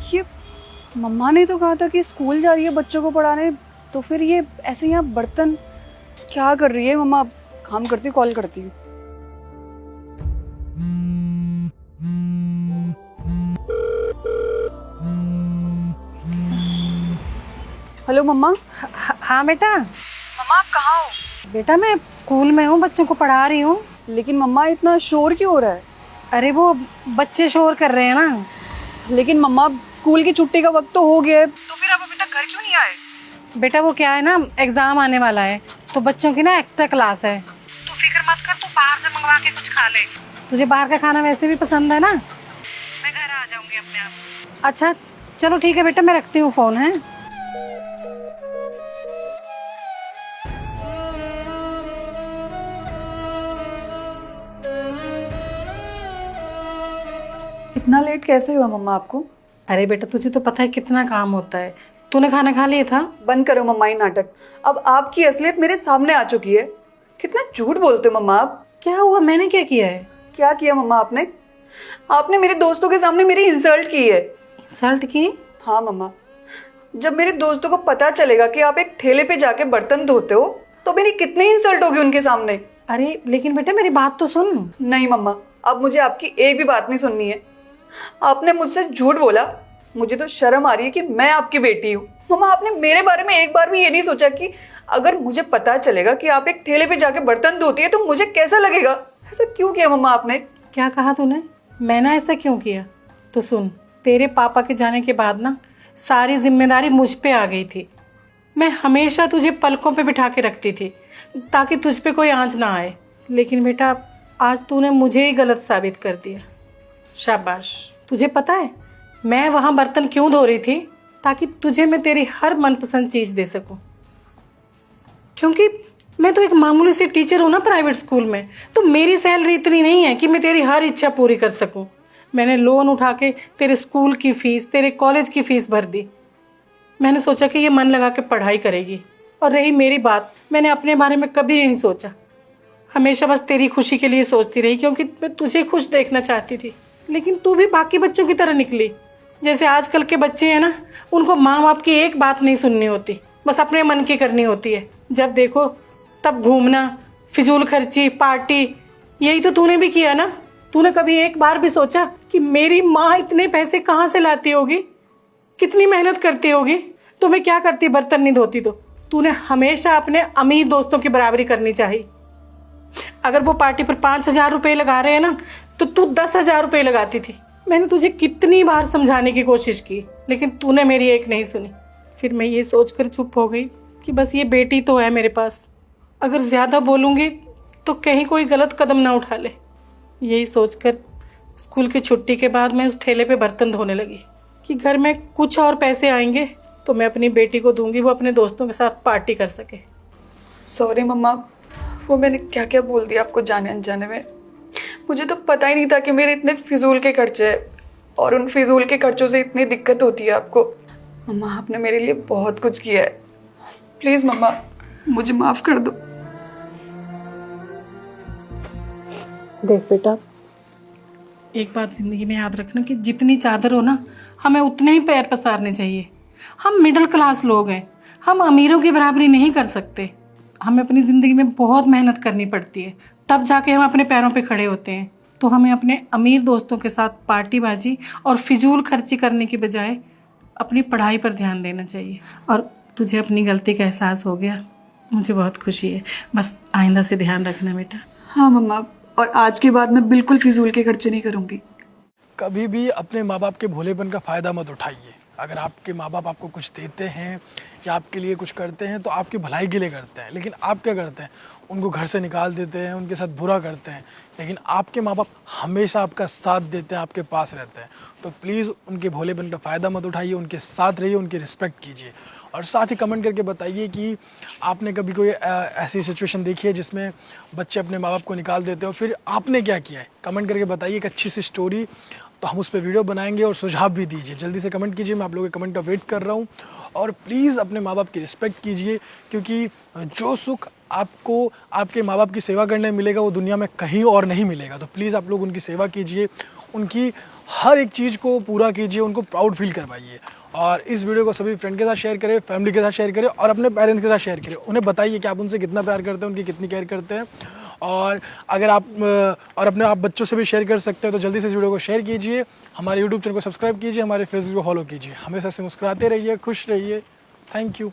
ये मम्मा ने तो कहा था कि स्कूल जा रही है बच्चों को पढ़ाने, तो फिर ये ऐसे यहाँ बर्तन क्या कर रही है? मम्मा काम करती, कॉल करती हूँ। हेलो मम्मा। हाँ बेटा। मम्मा आप कहाँ हो? बेटा मैं स्कूल में हूँ, बच्चों को पढ़ा रही हूँ। लेकिन मम्मा इतना शोर क्यों हो रहा है? अरे वो बच्चे शोर कर रहे हैं ना। लेकिन मम्मा स्कूल की छुट्टी का वक्त तो हो गया है, तो फिर आप अभी तक घर क्यों नहीं आए? बेटा वो क्या है ना, एग्जाम आने वाला है तो बच्चों की ना एक्स्ट्रा क्लास है। तू फिक्र मत कर, तू बाहर से मंगवा के कुछ खा ले। तुझे बाहर का खाना वैसे भी पसंद है ना। मैं घर आ जाऊंगी अपने आप। अच्छा चलो ठीक है बेटा, मैं रखती हूँ फोन। है इतना लेट कैसे हुआ मम्मा आपको? अरे बेटा तुझे तो पता है कितना काम होता है। तूने खाना खा लिया था? बंद करो मम्मा ये नाटक। अब आपकी असलियत मेरे सामने आ चुकी है। कितना झूठ बोलते हो मम्मा आप। क्या हुआ, मैंने क्या किया है? क्या किया मम्मा आपने? आपने मेरे दोस्तों के सामने मेरी इंसल्ट की है। इंसल्ट की? हाँ मम्मा, जब मेरे दोस्तों को पता चलेगा कि आप एक ठेले पे जाके बर्तन धोते हो तो मेरी कितनी इंसल्ट होगी उनके सामने। अरे लेकिन बेटा मेरी बात तो सुन। नहीं मम्मा, अब मुझे आपकी एक भी बात नहीं सुननी है। आपने मुझसे झूठ बोला, मुझे तो शर्म आ रही है कि मैं आपकी बेटी हूँ। मम्मा आपने मेरे बारे में एक बार भी ये नहीं सोचा कि अगर मुझे पता चलेगा कि आप एक ठेले पे जाके बर्तन धोती है तो मुझे कैसा लगेगा? ऐसा क्यों किया मम्मा आपने? क्या कहा तूने? मैंने ऐसा क्यों किया? तो सुन, तेरे पापा के जाने के बाद ना सारी जिम्मेदारी मुझ पे आ गई थी। मैं हमेशा तुझे पलकों पे बिठा के रखती थी ताकि तुझ पे कोई आंच ना आए। लेकिन बेटा आज तूने मुझे ही गलत साबित कर दिया। शाबाश। तुझे पता है मैं वहाँ बर्तन क्यों धो रही थी? ताकि तुझे मैं तेरी हर मनपसंद चीज़ दे सकूं। क्योंकि मैं तो एक मामूली सी टीचर हूँ ना प्राइवेट स्कूल में, तो मेरी सैलरी इतनी नहीं है कि मैं तेरी हर इच्छा पूरी कर सकूं। मैंने लोन उठा के तेरे स्कूल की फीस, तेरे कॉलेज की फीस भर दी। मैंने सोचा कि ये मन लगा के पढ़ाई करेगी। और रही मेरी बात, मैंने अपने बारे में कभी नहीं सोचा। हमेशा बस तेरी खुशी के लिए सोचती रही क्योंकि मैं तुझे खुश देखना चाहती थी। लेकिन तू भी बाकी बच्चों की तरह निकली। जैसे आजकल के बच्चे हैं ना, उनको माँ बाप की एक बात नहीं सुननी होती, बस अपने मन की करनी होती है। जब देखो तब घूमना, फिजूल खर्ची, पार्टी, यही तो तूने भी किया ना। तूने कभी एक बार भी सोचा कि मेरी माँ इतने पैसे कहाँ से लाती होगी, कितनी मेहनत करती होगी? तो मैं क्या करती बर्तन नहीं धोती? तो तूने हमेशा अपने अमीर दोस्तों की बराबरी करनी चाहिए। अगर वो पार्टी पर 5,000 रुपये लगा रहे हैं ना, तो तू 10,000 रुपये लगाती थी। मैंने तुझे कितनी बार समझाने की कोशिश की, लेकिन तूने मेरी एक नहीं सुनी। फिर मैं ये सोचकर चुप हो गई कि बस ये बेटी तो है मेरे पास, अगर ज़्यादा बोलूँगी तो कहीं कोई गलत कदम ना उठा ले। यही सोचकर स्कूल की छुट्टी के बाद मैं उस ठेले पे बर्तन धोने लगी कि घर में कुछ और पैसे आएंगे तो मैं अपनी बेटी को दूंगी, वो अपने दोस्तों के साथ पार्टी कर सके। सॉरी मम्मा, वो मैंने क्या क्या बोल दिया आपको जाने अनजाने में। मुझे तो पता ही नहीं था कि मेरे इतने फिजूल के खर्चे हैं और उन फिजूल के खर्चों से इतनी दिक्कत होती है आपको। मम्मा आपने मेरे लिए बहुत कुछ किया है, प्लीज मम्मा मुझे माफ कर दो। देख बेटा, एक बात जिंदगी में याद रखना कि जितनी चादर हो ना, हमें उतने ही पैर पसारने चाहिए। हम मिडिल क्लास लोग हैं, हम अमीरों की बराबरी नहीं कर सकते। हमें अपनी ज़िंदगी में बहुत मेहनत करनी पड़ती है, तब जाके हम अपने पैरों पे खड़े होते हैं। तो हमें अपने अमीर दोस्तों के साथ पार्टीबाजी और फिजूल खर्ची करने की बजाय अपनी पढ़ाई पर ध्यान देना चाहिए। और तुझे अपनी गलती का एहसास हो गया, मुझे बहुत खुशी है। बस आइंदा से ध्यान रखना बेटा। हाँ मम्मा, और आज के बाद मैं बिल्कुल फिजूल के खर्चे नहीं करूँगी। कभी भी अपने माँ बाप के भोलेपन का फ़ायदा मत उठाइए। अगर आपके माँ बाप आपको कुछ देते हैं या आपके लिए कुछ करते हैं तो आपकी भलाई के लिए करते हैं, लेकिन आप क्या करते हैं? उनको घर से निकाल देते हैं, उनके साथ बुरा करते हैं। लेकिन आपके माँ बाप हमेशा आपका साथ देते हैं, आपके पास रहते हैं। तो प्लीज़ उनके भोलेपन का फ़ायदा मत उठाइए, उनके साथ रहिए, उनकी रिस्पेक्ट कीजिए। और साथ ही कमेंट करके बताइए कि आपने कभी कोई ऐसी सिचुएशन देखी है जिसमें बच्चे अपने माँ बाप को निकाल देते हो, फिर आपने क्या किया है? कमेंट करके बताइए एक अच्छी सी स्टोरी, तो हम उस पर वीडियो बनाएंगे। और सुझाव भी दीजिए, जल्दी से कमेंट कीजिए, मैं आप लोगों के कमेंट का वेट कर रहा हूँ। और प्लीज़ अपने माँ बाप की रिस्पेक्ट कीजिए, क्योंकि जो सुख आपको आपके माँ बाप की सेवा करने में मिलेगा वो दुनिया में कहीं और नहीं मिलेगा। तो प्लीज़ आप लोग उनकी सेवा कीजिए, उनकी हर एक चीज़ को पूरा कीजिए, उनको प्राउड फील करवाइए। और इस वीडियो को सभी फ्रेंड के साथ शेयर करें, फैमिली के साथ शेयर करें और अपने पेरेंट्स के साथ शेयर करें। उन्हें बताइए कि आप उनसे कितना प्यार करते हैं, उनकी कितनी केयर करते हैं। और अगर आप अपने आप बच्चों से भी शेयर कर सकते हैं तो जल्दी से इस वीडियो को शेयर कीजिए, हमारे यूट्यूब चैनल को सब्सक्राइब कीजिए, हमारे फेसबुक को फॉलो कीजिए। हमेशा से मुस्कुराते रहिए, खुश रहिए। Thank you.